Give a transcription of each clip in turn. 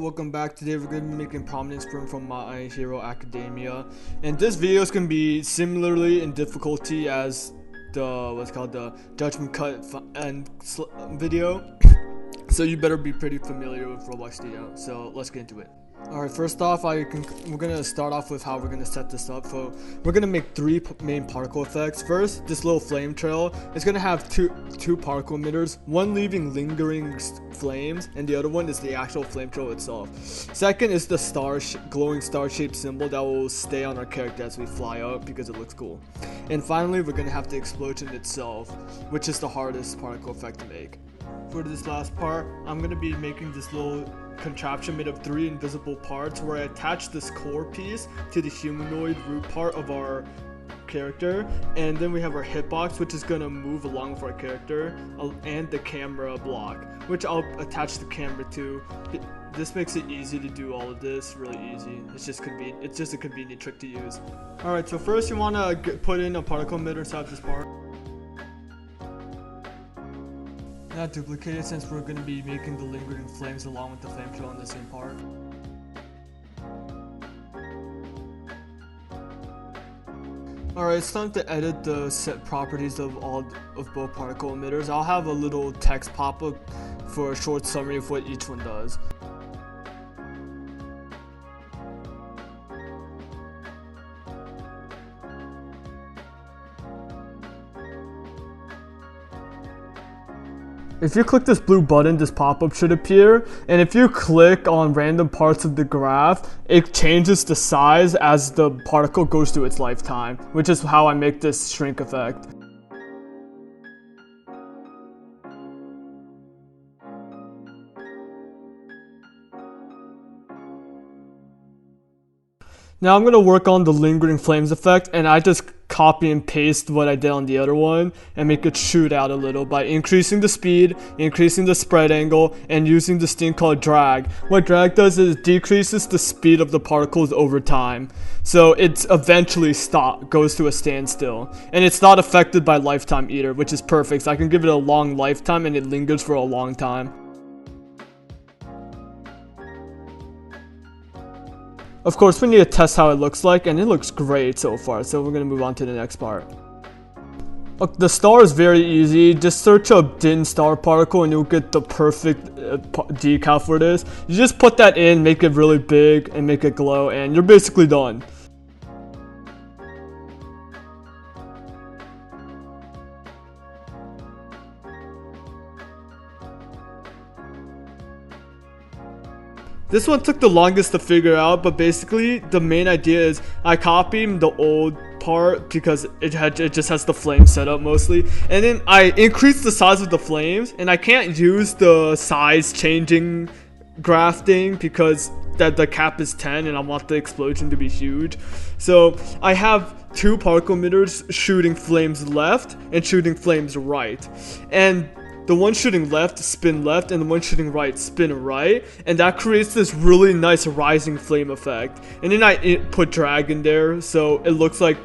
welcome back. Today we're going to be making Prominence from My Hero Academia, and this video is going to be similarly in difficulty as the Judgment Cut video. So you better be pretty familiar with Roblox Studio. So let's get into it. Alright, first off, we're going to start off with how we're going to set this up. So we're going to make three main particle effects. First, this little flame trail is going to have two particle emitters, one leaving lingering flames, and the other one is the actual flame trail itself. Second is the glowing star-shaped symbol that will stay on our character as we fly up because it looks cool. And finally, we're going to have the explosion itself, which is the hardest particle effect to make. For this last part, I'm going to be making this little contraption made of three invisible parts where I attach this core piece to the humanoid root part of our character, and then we have our hitbox, which is going to move along with our character, and the camera block, which I'll attach the camera to. This makes it easy to do all of this, really easy. It's just convenient. It's just a convenient trick to use. Alright, so first you want to put in a particle emitter inside this part. Not duplicate it since we're going to be making the lingering flames along with the flame trail in the same part. Alright, it's time to edit the set properties of both particle emitters. I'll have a little text pop up for a short summary of what each one does. If you click this blue button, this pop-up should appear, and if you click on random parts of the graph, it changes the size as the particle goes through its lifetime, which is how I make this shrink effect. Now I'm going to work on the lingering flames effect, and I just copy and paste what I did on the other one and make it shoot out a little by increasing the speed, increasing the spread angle, and using this thing called drag. What drag does is it decreases the speed of the particles over time. So it eventually goes to a standstill. And it's not affected by lifetime either, which is perfect. So I can give it a long lifetime and it lingers for a long time. Of course, we need to test how it looks like, and it looks great so far, so we're going to move on to the next part. The star is very easy. Just search up DIN star particle and you'll get the perfect decal for this. You just put that in, make it really big, and make it glow, and you're basically done. This one took the longest to figure out, but basically the main idea is I copied the old part because it just has the flame set up mostly, and then I increased the size of the flames, and I can't use the size changing graph thing because the cap is 10 and I want the explosion to be huge. So I have two particle emitters shooting flames left and shooting flames right, and the one shooting left, spin left, and the one shooting right, spin right, and that creates this really nice rising flame effect. And then I put drag in there, so it looks like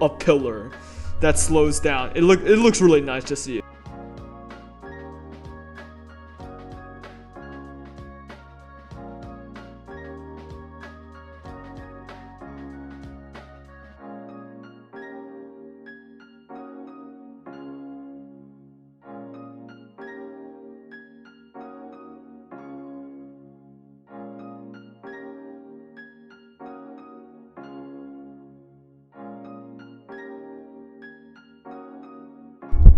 a pillar that slows down. It looks really nice to see.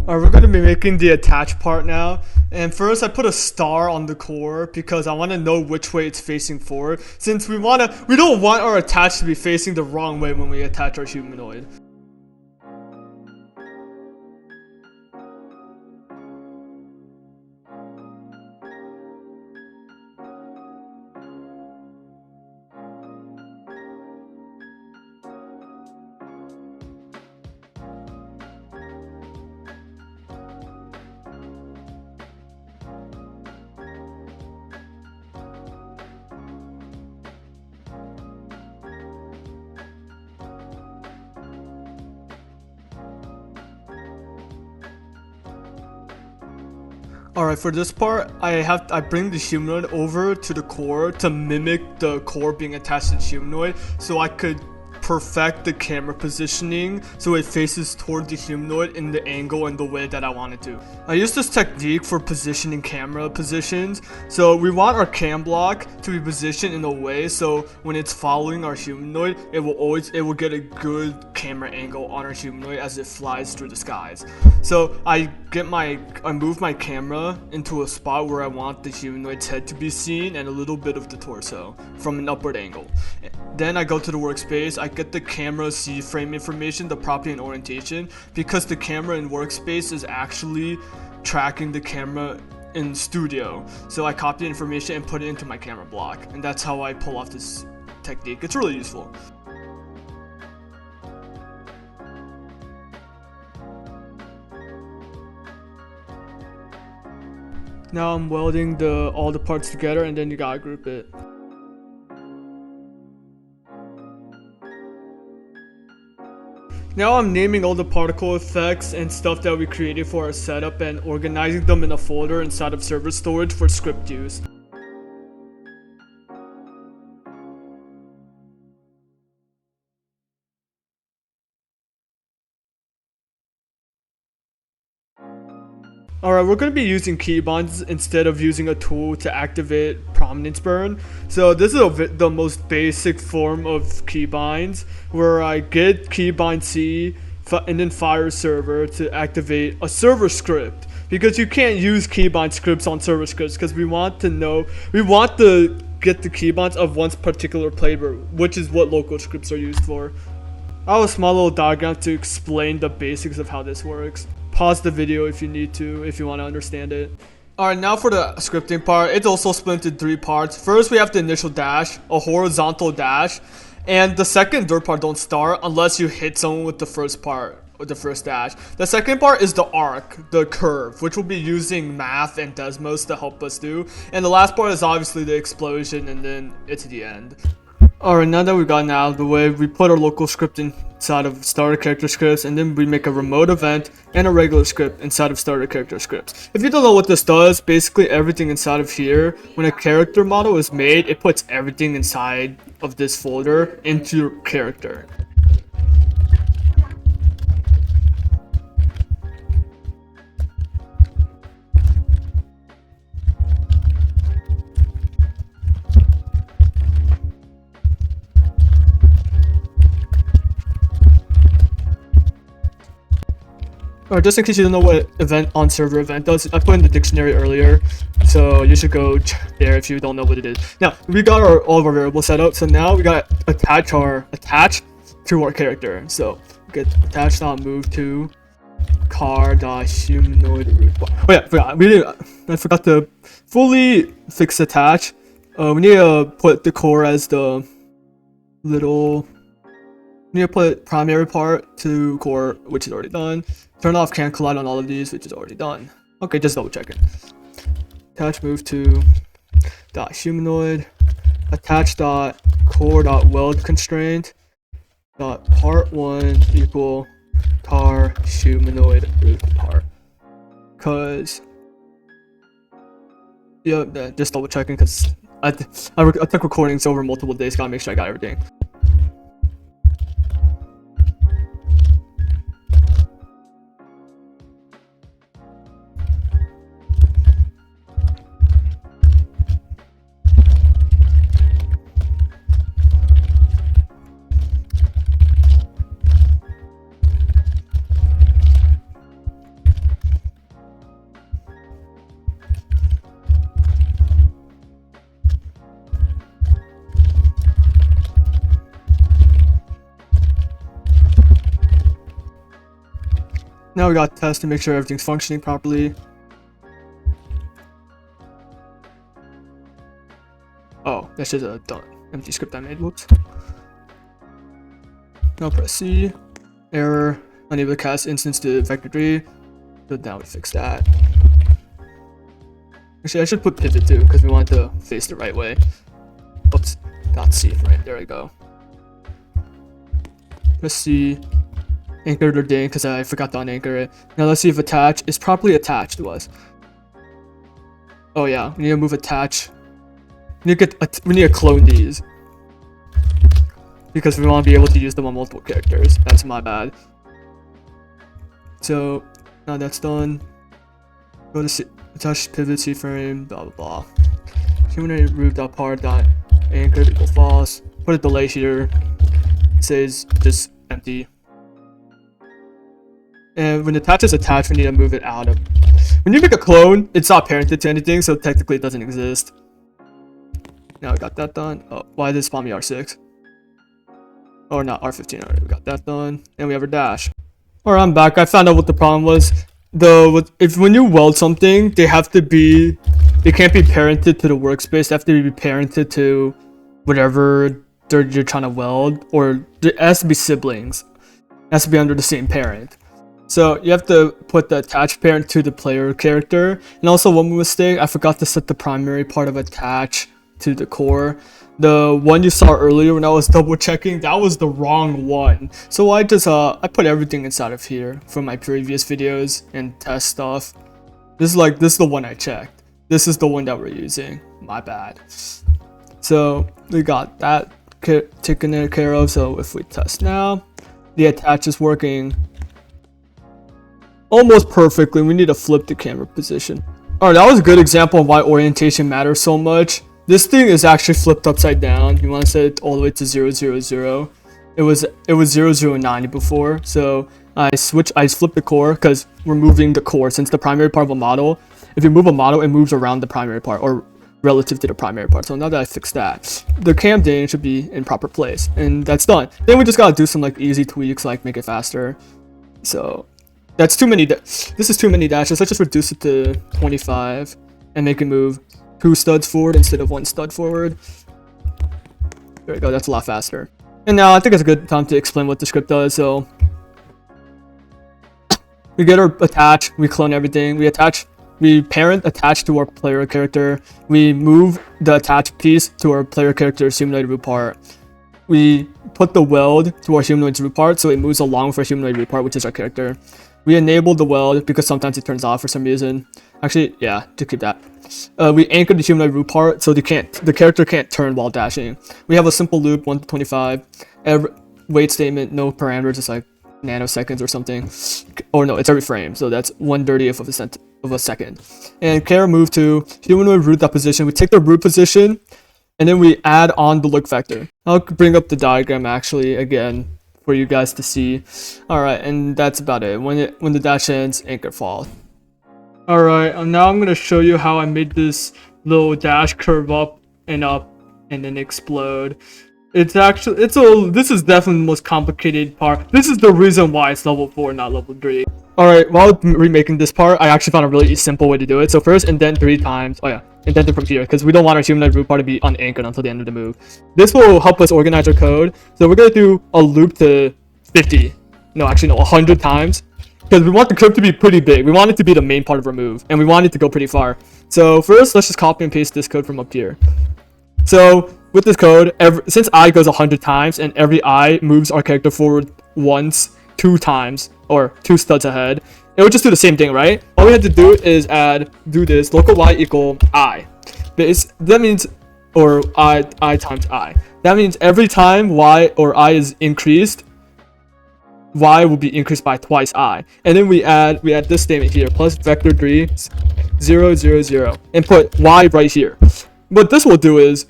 Alright, we're going to be making the attach part now, and first I put a star on the core because I want to know which way it's facing forward, since we don't want our attach to be facing the wrong way when we attach our humanoid. Alright, for this part, I bring the humanoid over to the core to mimic the core being attached to the humanoid, so I could perfect the camera positioning so it faces toward the humanoid in the angle and the way that I want it to. I use this technique for positioning camera positions. So we want our cam block to be positioned in a way so when it's following our humanoid, it will get a good camera angle on our humanoid as it flies through the skies. So I move my camera into a spot where I want the humanoid's head to be seen and a little bit of the torso from an upward angle. Then I go to the workspace, I get the camera C-frame information, the property and orientation, because the camera in workspace is actually tracking the camera in studio. So I copy the information and put it into my camera block, and that's how I pull off this technique. It's really useful. Now I'm welding all the parts together, and then you gotta group it. Now I'm naming all the particle effects and stuff that we created for our setup and organizing them in a folder inside of server storage for script use. Alright, we're going to be using keybinds instead of using a tool to activate prominence burn. So this is the most basic form of keybinds, where I get keybind C and then fire server to activate a server script. Because you can't use keybind scripts on server scripts because we want to get the keybinds of one particular flavor, which is what local scripts are used for. I have a small little diagram to explain the basics of how this works. Pause the video if you need to, if you want to understand it. Alright, now for the scripting part, it's also split into 3 parts. First, we have the initial dash, a horizontal dash, and the second and third part don't start unless you hit someone with the first part, with the first dash. The second part is the arc, the curve, which we'll be using math and Desmos to help us do. And the last part is obviously the explosion, and then it's the end. Alright, now that we've gotten out of the way, we put our local script inside of starter character scripts, and then we make a remote event and a regular script inside of starter character scripts. If you don't know what this does, basically everything inside of here, when a character model is made, it puts everything inside of this folder into your character. Or just in case you don't know what event on server event does, I put in the dictionary earlier, so you should go there if you don't know what it is. Now we got all of our variables set up, so now we got attach to our character. So get attach.move to car.humanoid root. Oh yeah, I forgot to fully fix attach. We need to put the core as the little. We need to put primary part to core, which is already done. Turn off can collide on all of these, which is already done. Okay, just double checking. Attach move to .humanoid attach.core.weld constraint .part 1 equal tar humanoid root part. Cause yeah, just double checking because I took recordings over multiple days. Gotta make sure I got everything. Now we got to test to make sure everything's functioning properly. Oh, that's just a empty script I made. Whoops. Now press C. Error. Unable to cast instance to vector 3. So now we fix that. Actually, I should put pivot too because we want it to face the right way. Oops. .c. Right, there we go. Press C. Anchor the ding because I forgot to unanchor it. Now let's see if attach is properly attached to us. Oh yeah, we need to move attach. We need to clone these because we want to be able to use them on multiple characters. That's my bad. So now that's done. Go to attach pivot C frame. Blah blah blah. Human root.part.anchor equal false. Put a delay here. It says just empty. And when attach is attached, we need to move it out of. When you make a clone, it's not parented to anything, so technically it doesn't exist. Now we got that done. Oh, why did it spawn me R6? Or not R15. Alright, we got that done, and we have our dash. Alright, I'm back. I found out what the problem was. When you weld something, they can't be parented to the workspace. They have to be parented to whatever you're trying to weld, or it has to be siblings. It has to be under the same parent. So you have to put the attached parent to the player character. And also one mistake, I forgot to set the primary part of attach to the core. The one you saw earlier when I was double checking, that was the wrong one. So I just I put everything inside of here from my previous videos and test stuff. This is the one I checked. This is the one that we're using. My bad. So we got that taken care of. So if we test now, the attach is working almost perfectly. We need to flip the camera position. Alright, that was a good example of why orientation matters so much. This thing is actually flipped upside down. You want to set it all the way to 0, 0, 0. It was 0, 0, 90 before. So I flipped the core because we're moving the core since the primary part of a model. If you move a model, it moves around the primary part or relative to the primary part. So now that I fixed that, the cam ding should be in proper place, and that's done. Then we just gotta do some like easy tweaks, like make it faster. So that's too many. This is too many dashes. Let's just reduce it to 25 and make it move 2 studs forward instead of 1 stud forward. There we go. That's a lot faster. And now I think it's a good time to explain what the script does. So we get our attach, we clone everything, we parent attach to our player character, we move the attached piece to our player character's humanoid root part. We put the weld to our humanoid's root part, so it moves along with our humanoid root part, which is our character. We enable the weld because sometimes it turns off for some reason. Actually, yeah, to keep that. We anchor the humanoid root part so the character can't turn while dashing. We have a simple loop, 1 to 25. Wait statement, no parameters, it's like nanoseconds or something. Or no, it's every frame, so that's 1/30th of a second. And char move to humanoid root position. We take the root position, and then we add on the look vector. I'll bring up the diagram actually again for you guys to see. Alright, and that's about it. When the dash ends, anchor fall. Alright, now I'm gonna show you how I made this little dash curve up and then explode. This is definitely the most complicated part. This is the reason why it's level 4, not level 3. Alright, while remaking this part, I actually found a really simple way to do it. So first, indent 3 times. Oh yeah, indent it from here, because we don't want our humanoid root part to be unanchored until the end of the move. This will help us organize our code. So we're going to do a loop to 50. No, actually no, 100 times. Because we want the curve to be pretty big. We want it to be the main part of our move, and we want it to go pretty far. So first, let's just copy and paste this code from up here. So with this code, since I goes 100 times, and every I moves our character forward once, 2 times, or 2 studs ahead, it would just do the same thing, right? All we have to do is do this, local y equal I. That means, or I times I. That means every time y or I is increased, y will be increased by twice I. And then we add this statement here, plus vector 3, 0, 0, 0, and put y right here. What this will do is,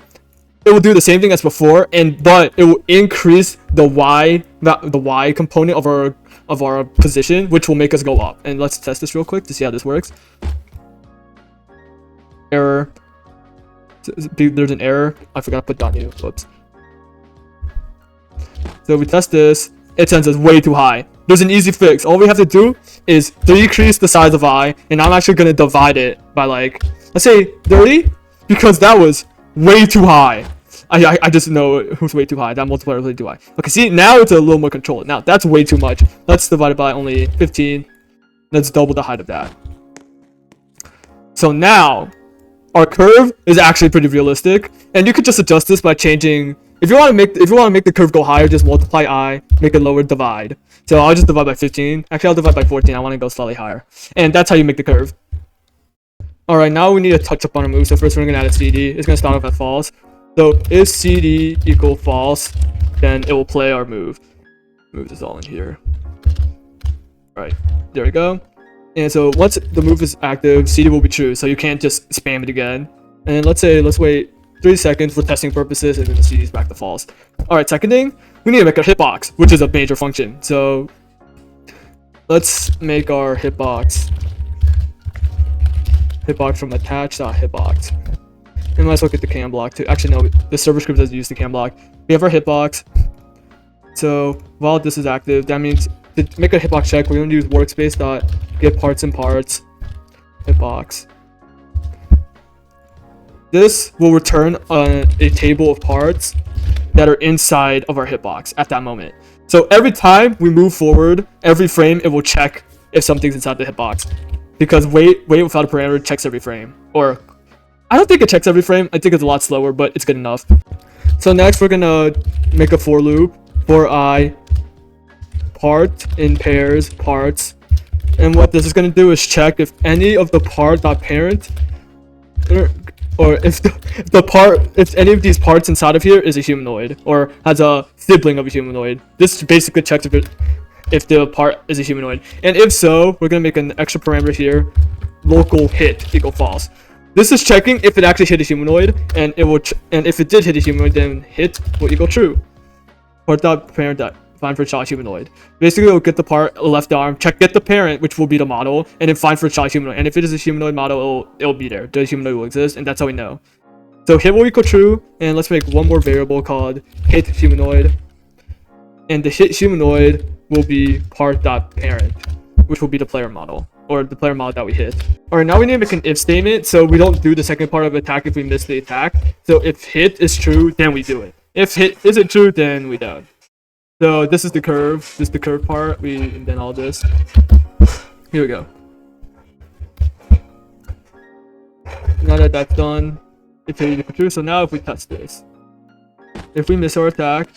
it will do the same thing as before, but it will increase the y component of our position, which will make us go up. And let's test this real quick to see how this works. Error. There's an error. I forgot to put .u. Whoops. So we test this. It sends us way too high. There's an easy fix. All we have to do is decrease the size of I, and I'm actually gonna divide it by like, let's say 30, because that was way too high. I just know it was way too high. That multiplier was way too high. Okay, see, now it's a little more controlled. Now, that's way too much. Let's divide it by only 15. Let's double the height of that. So now, our curve is actually pretty realistic. And you could just adjust this by changing... If you want to make the curve go higher, just multiply I, make it lower, divide. So I'll just divide by 15. Actually, I'll divide by 14. I want to go slightly higher. And that's how you make the curve. Alright, now we need to touch up on a move. So first we're gonna add a CD. It's gonna start off at false. So if CD equal false, then it will play our move. Move this all in here. Alright, there we go. And so once the move is active, CD will be true. So you can't just spam it again. And let's wait 3 seconds for testing purposes, and then the CD is back to false. Alright, second thing, we need to make a hitbox, which is a major function. So let's make our hitbox from attach.hitbox. And might as well get the cam block too. Actually, no, the server script doesn't use the cam block. We have our hitbox. So while this is active, that means to make a hitbox check, we're going to use workspace.get parts and parts hitbox. This will return a table of parts that are inside of our hitbox at that moment. So every time we move forward, every frame, it will check if something's inside the hitbox. Because wait without a parameter checks every frame. Or, I don't think it checks every frame. I think it's a lot slower, but it's good enough. So next, we're gonna make a for loop for I part in pairs parts. And what this is gonna do is check if any of the part.parent or if any of these parts inside of here is a humanoid or has a sibling of a humanoid. This basically checks if the part is a humanoid, and if so, we're gonna make an extra parameter here, local hit equal false. This is checking if it actually hit a humanoid, and it will and if it did hit a humanoid, then hit will equal true. Part.parent find for child humanoid. Basically, we'll get the part left arm, get the parent, which will be the model, and then find for child humanoid. And if it is a humanoid model, it'll be there. The humanoid will exist, and that's how we know. So hit will equal true, and let's make one more variable called hit humanoid, and the hit humanoid will be part.parent, which will be the player model, or the player model that we hit. Alright, now we need to make an if statement, so we don't do the second part of attack if we miss the attack. So if hit is true, then we do it. If hit isn't true, then we don't. So this is the curve. This is the curve part. We indent all this. Here we go. Now that that's done, it's hit equal true. So now if we test this, if we miss our attack,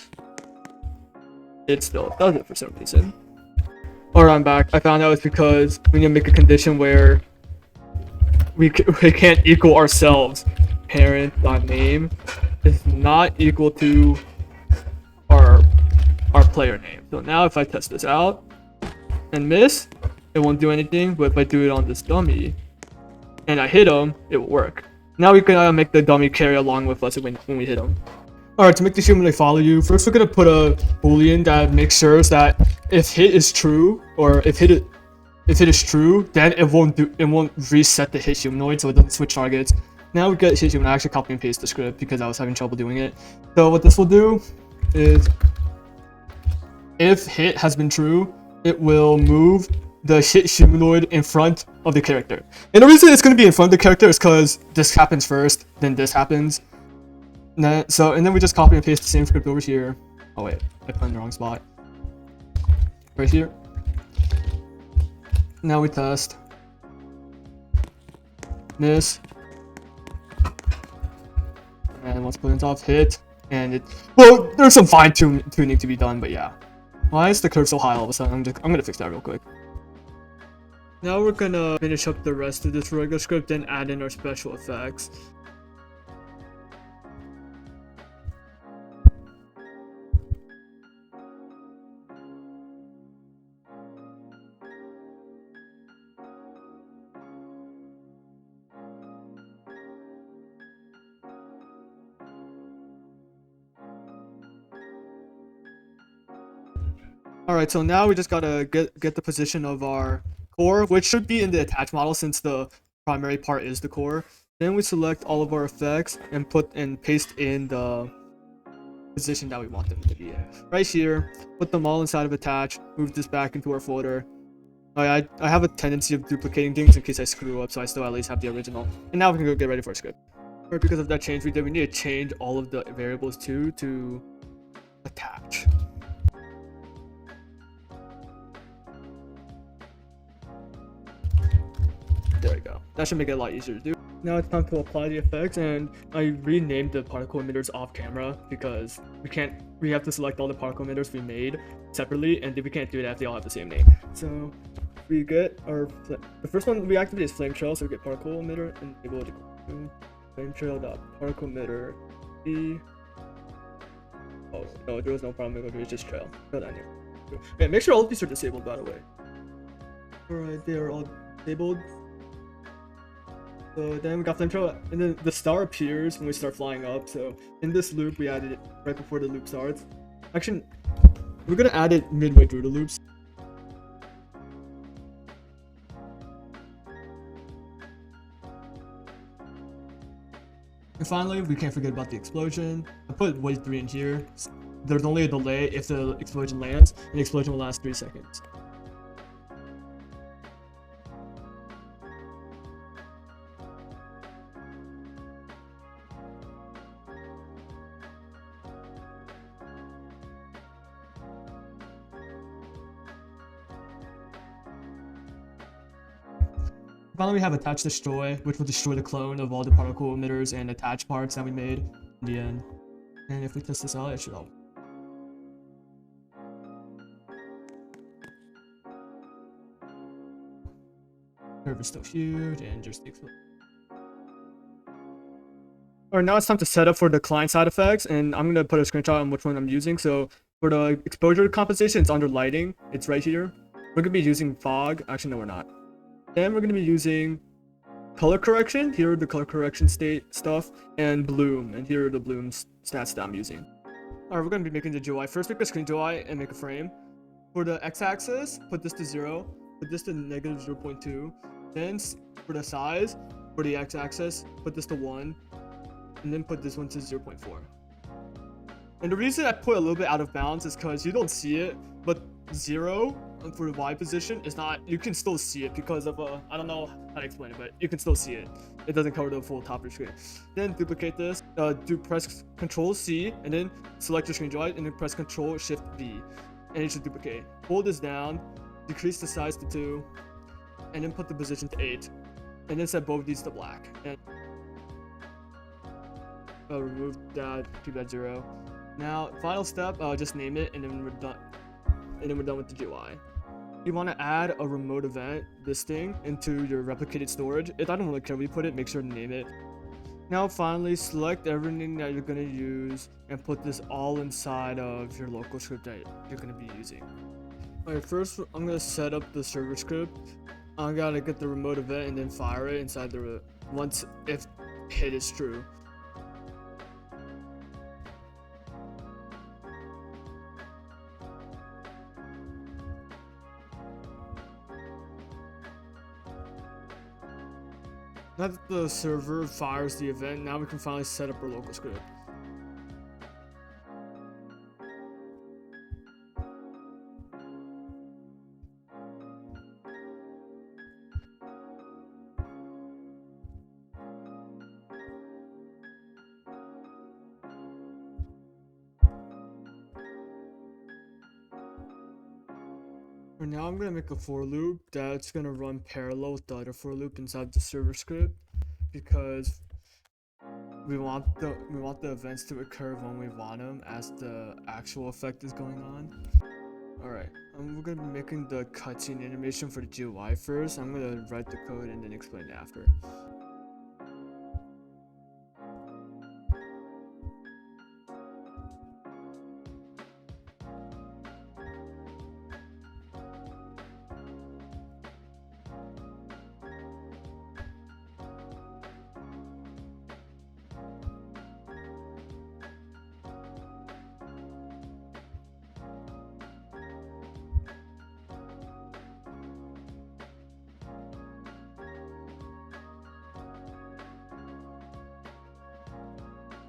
it still does it for some reason. Alright, I'm back. I found out it's because we need to make a condition where we can't equal ourselves. Parent.name is not equal to our player name. So now if I test this out and miss, it won't do anything. But if I do it on this dummy and I hit him, it will work. Now we can make the dummy carry along with us when we hit him. Alright, to make the humanoid follow you, first we're gonna put a boolean that makes sure that if hit is true, or if hit is true, then it won't reset the hit humanoid, so it doesn't switch targets. Now we get hit humanoid. I actually copy and paste the script because I was having trouble doing it. So what this will do is, if hit has been true, it will move the hit humanoid in front of the character. And the reason it's gonna be in front of the character is because this happens first, then this happens. And then we just copy and paste the same script over here. Oh wait, I put in the wrong spot. Right here. Now we test. Miss. And once put off, hit. And it, well, there's some fine tuning to be done, but yeah. Why is the curve so high all of a sudden? I'm gonna fix that real quick. Now we're gonna finish up the rest of this regular script and add in our special effects. Alright, so now we just gotta get the position of our core, which should be in the attached model since the primary part is the core. Then we select all of our effects and paste in the position that we want them to be in. Right here, put them all inside of attach, move this back into our folder. I have a tendency of duplicating things in case I screw up, so I still at least have the original. And now we can go get ready for a script. Right, because of that change we did, we need to change all of the variables to attach. There we go. That should make it a lot easier to do. Now it's time to apply the effects, and I renamed the particle emitters off camera because we have to select all the particle emitters we made separately, and we can't do that if they all have the same name. So we get our the first one we activate is flame trail, so we get particle emitter and enable it to flame trail dot particle emitter. Oh no, there was no problem. It's just trail. Trail down here. Okay, make sure all of these are disabled, by the way. Alright, they are all disabled. So then we got flame trail, and then the star appears when we start flying up. So in this loop, we added it right before the loop starts. Actually, we're gonna add it midway through the loops. And finally, we can't forget about the explosion. I put wait 3 in here. There's only a delay if the explosion lands, and the explosion will last 3 seconds. Finally, we have attach destroy, which will destroy the clone of all the particle emitters and attach parts that we made in the end. And if we test this out, it should help. Curve is still huge, and just the explosion. Alright, now it's time to set up for the client side effects, and I'm gonna put a screenshot on which one I'm using. So for the exposure compensation, it's under lighting. It's right here. We're gonna be using fog. Actually, no, we're not. Then we're going to be using color correction. Here are the color correction state stuff, and bloom. And here are the bloom stats that I'm using. Alright, we're going to be making the GUI. First, make a screen GUI and make a frame. For the x-axis, put this to 0. Put this to negative 0.2. Then for the size, for the x-axis, put this to 1. And then put this one to 0.4. And the reason I put a little bit out of bounds is because you don't see it, but 0 for the Y position is not, you can still see it because of I don't know how to explain it, but you can still see it. It doesn't cover the full top of the screen. Then duplicate this, press Control C, and then select your screen GUI, and then press Control Shift V, and it should duplicate. Hold this down, decrease the size to 2, and then put the position to 8, and then set both of these to black. And remove that, keep that 0. Now, final step, just name it, and then we're done. And then we're done with the GUI. You want to add a remote event, this thing, into your replicated storage. I don't really care where you put it, make sure to name it. Now finally, select everything that you're going to use and put this all inside of your local script that you're going to be using. Alright, first I'm going to set up the server script. I gotta get the remote event and then fire it inside the once if hit is true. Now that the server fires the event, now we can finally set up our local script. For now, I'm gonna make a for loop that's gonna run parallel with the other for loop inside the server script, because we want the events to occur when we want them, as the actual effect is going on. Alright, we're gonna be making the cutscene animation for the GUI first. I'm gonna write the code and then explain it after.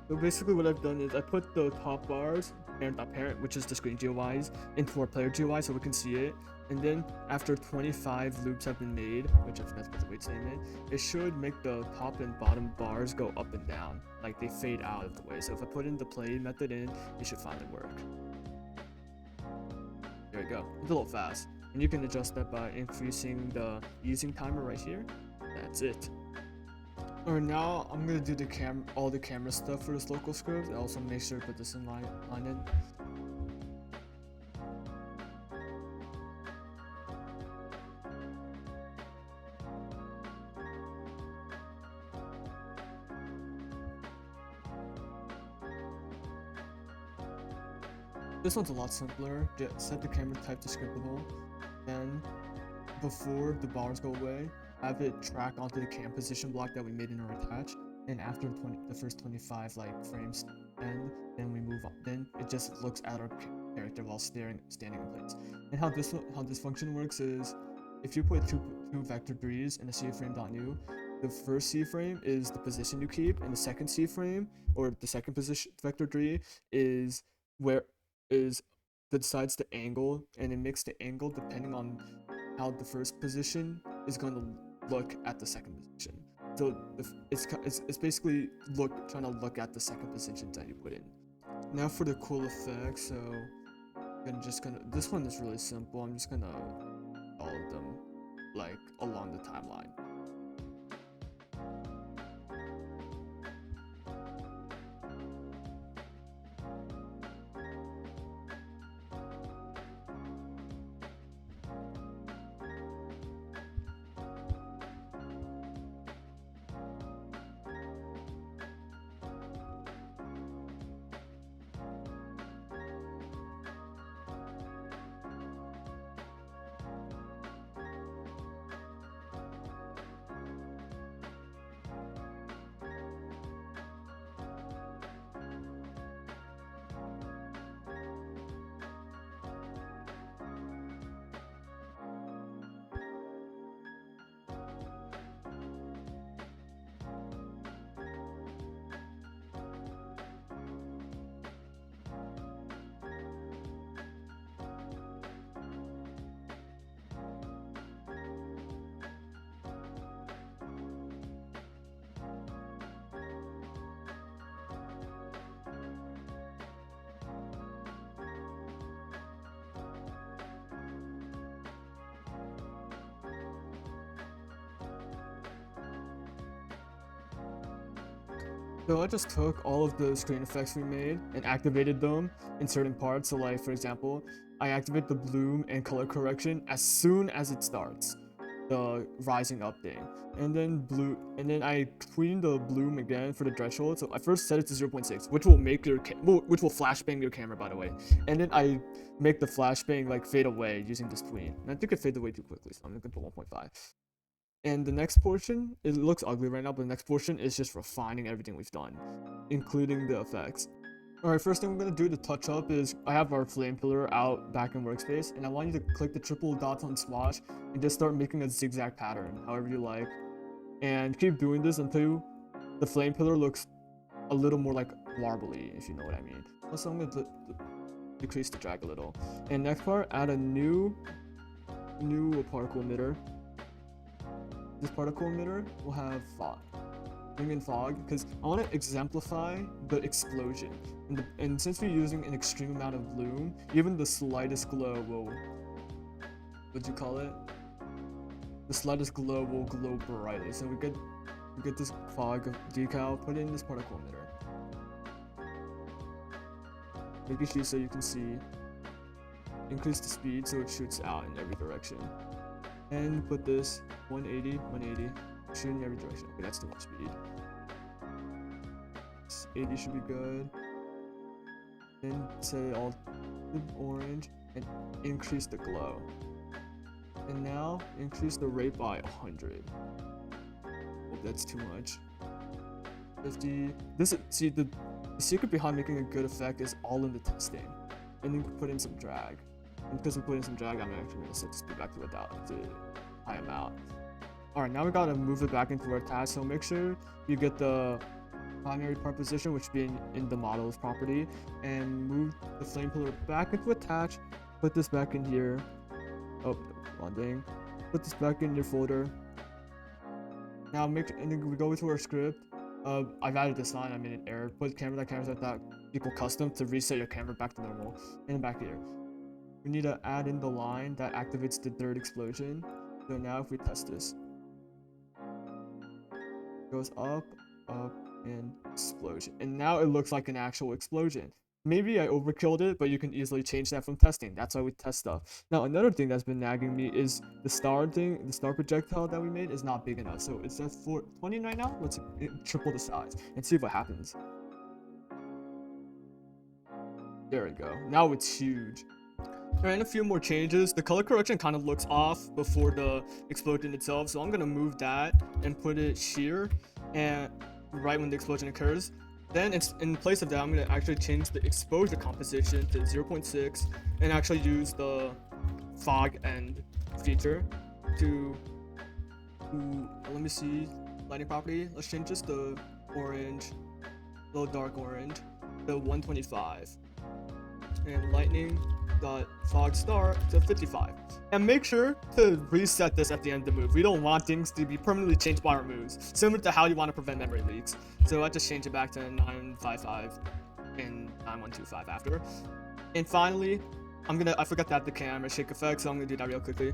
So basically what I've done is I put the top bars, parent, which is the screen GUIs, into our player GUI so we can see it. And then after 25 loops have been made, which I forgot to put the wait statement, it should make the top and bottom bars go up and down, like they fade out of the way. So if I put in the play method in, it should finally work. There you go. It's a little fast. And you can adjust that by increasing the easing timer right here. That's it. Alright, now I'm gonna do all the camera stuff for this local script. I also make sure to put this in line in. This one's a lot simpler. Just set the camera type to scriptable, and before the bars go away, have it track onto the cam position block that we made in our attach. And after the first 25 like frames end, then we move on. Then it just looks at our character while standing in place. And how this function works is, if you put two vector 3s in a C-frame.new, the first C-frame is the position you keep, and the second C-frame, or the second position vector 3, is decides the angle, and it makes the angle depending on how the first position is going to look at the second position. So it's basically trying to look at the second positions that you put in. Now for the cool effects, so this one is really simple. I'm just gonna all of them like along the timeline. So I just took all of the screen effects we made and activated them in certain parts. So like, for example, I activate the bloom and color correction as soon as it starts, the rising up thing. And then I tweaked the bloom again for the threshold. So I first set it to 0.6, which will make which will flashbang your camera, by the way. And then I make the flashbang like fade away using this tween. And I think it faded away too quickly, so I'm gonna put 1.5. And the next portion, it looks ugly right now, but the next portion is just refining everything we've done, including the effects. Alright, first thing I'm going to do to touch up is, I have our flame pillar out back in workspace, and I want you to click the triple dots on swatch and just start making a zigzag pattern, however you like. And keep doing this until the flame pillar looks a little more like warbly, if you know what I mean. Also, I'm going to decrease the drag a little. And next part, add a new particle emitter. This particle emitter will have fog. Bring in fog because I want to exemplify the explosion. And since we're using an extreme amount of bloom, even the slightest glow will, what'd you call it? The slightest glow will glow brightly. So we get this fog decal, put in this particle emitter. Making sure so you can see. Increase the speed so it shoots out in every direction. And put this 180, shoot in every direction. Okay, that's too much speed. 80 should be good. Then set it all to orange and increase the glow. And now increase the rate by 100. Oh, that's too much. 50. See the secret behind making a good effect is all in the testing. And then put in some drag. And because we put in some drag, I'm actually gonna set the speed back to without to high amount. Alright, now we gotta move it back into our task, so make sure you get the primary part position, which being in the models property, and move the flame pillar back into attach, put this back in here. Oh, one thing. Put this back in your folder. Now and then we go into our script. I've added this line, I made an error. Put camera that equal custom to reset your camera back to normal. And back here. We need to add in the line that activates the third explosion. So now if we test this, it goes up, and explosion. And now it looks like an actual explosion. Maybe I overkilled it, but you can easily change that from testing. That's why we test stuff. Now another thing that's been nagging me is the star projectile that we made is not big enough. So it's at 420 right now. Let's triple the size and see what happens. There we go. Now it's huge. Alright, and a few more changes. The color correction kind of looks off before the explosion itself, so I'm gonna move that and put it here, and right when the explosion occurs. Then it's in place of that, I'm gonna actually change the exposure composition to 0.6 and actually use the fog end feature to let me see, lighting property. Let's change this to orange, a little dark orange, to 125, and lightning dot fog star to 55. And make sure to reset this at the end of the move. We don't want things to be permanently changed by our moves, similar to how you want to prevent memory leaks. So I just change it back to 955 and 9125 after. And finally, I forgot to add the camera shake effect, so I'm gonna do that real quickly.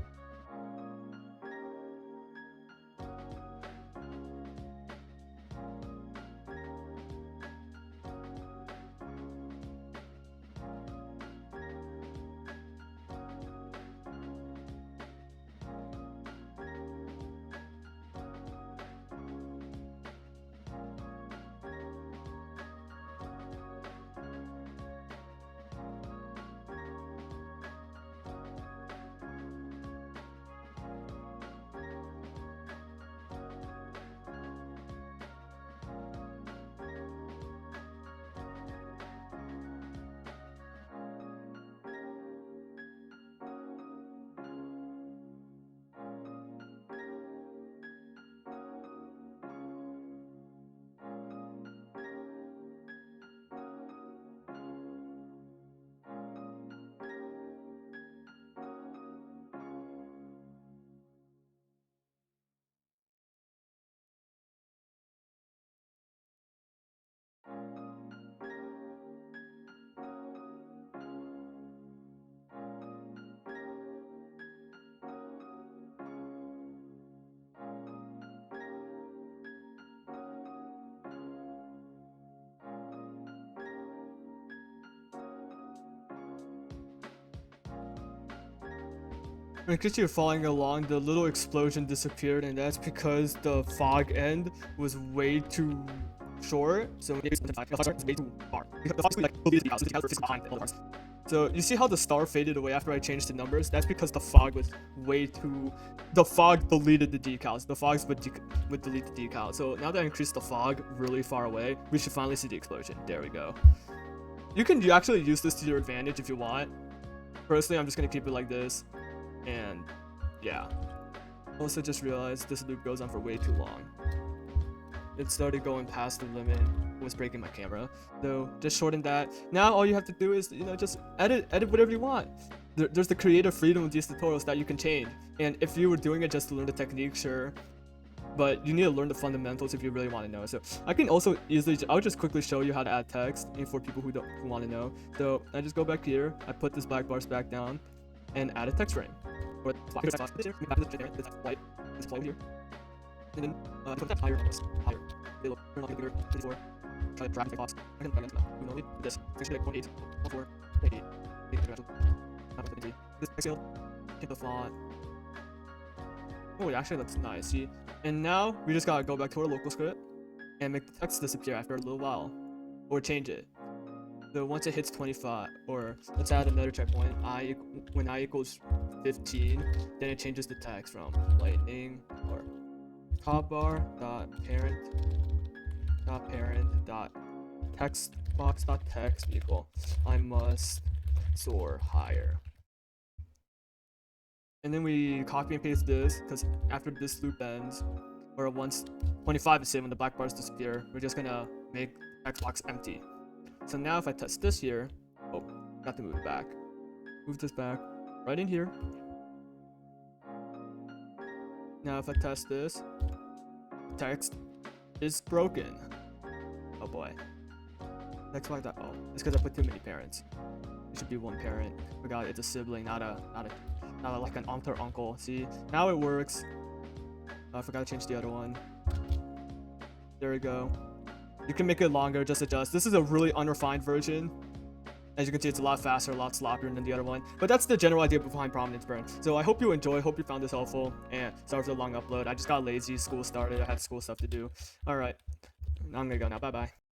In case you're following along, the little explosion disappeared, and that's because the fog end was way too short. So when it's way too far. The fog's like behind all the parts. So you see how the star faded away after I changed the numbers? That's because the fog was way too. The fog deleted the decals. The fogs would delete the decal. So now that I increased the fog really far away, we should finally see the explosion. There we go. You can actually use this to your advantage if you want. Personally, I'm just gonna keep it like this. And yeah, also just realized this loop goes on for way too long. It started going past the limit, it was breaking my camera, so just shorten that. Now all you have to do is, just edit whatever you want. There's the creative freedom of these tutorials that you can change, and if you were doing it just to learn the technique, sure, but you need to learn the fundamentals if you really want to know. So I can also I'll just quickly show you how to add text for people who want to know. So I just go back here, I put this black bars back down, and add a text frame. Or white, this flow here, and then put that higher, higher. They look bigger, 54. Try to drag the box. I can normally this. Actually, like 0.8, 0.4, 0.8. This scale, hit the font. Oh, it actually looks nice. See, and now we just gotta go back to our local script and make the text disappear after a little while, or change it. So once it hits 25, or let's add another checkpoint, when I equals 15, then it changes the text from lightning or hotbar dot parent dot text box dot text equal I must soar higher. And then we copy and paste this, because after this loop ends, or once 25 is saved, when the black bars disappear, we're just gonna make text box empty. So now if I test this here, oh, got to move it back. Move this back, right in here. Now if I test this, text is broken. Oh boy. Text like that. Oh, it's because I put too many parents. It should be one parent. Forgot it's a sibling, not like an aunt or uncle. See, now it works. I forgot to change the other one. There we go. You can make it longer, just adjust. This is a really unrefined version. As you can see, it's a lot faster, a lot sloppier than the other one. But that's the general idea behind Prominence Burn. So I hope you enjoy, hope you found this helpful. And sorry for the long upload. I just got lazy, school started, I had school stuff to do. Alright, I'm gonna go now, bye bye.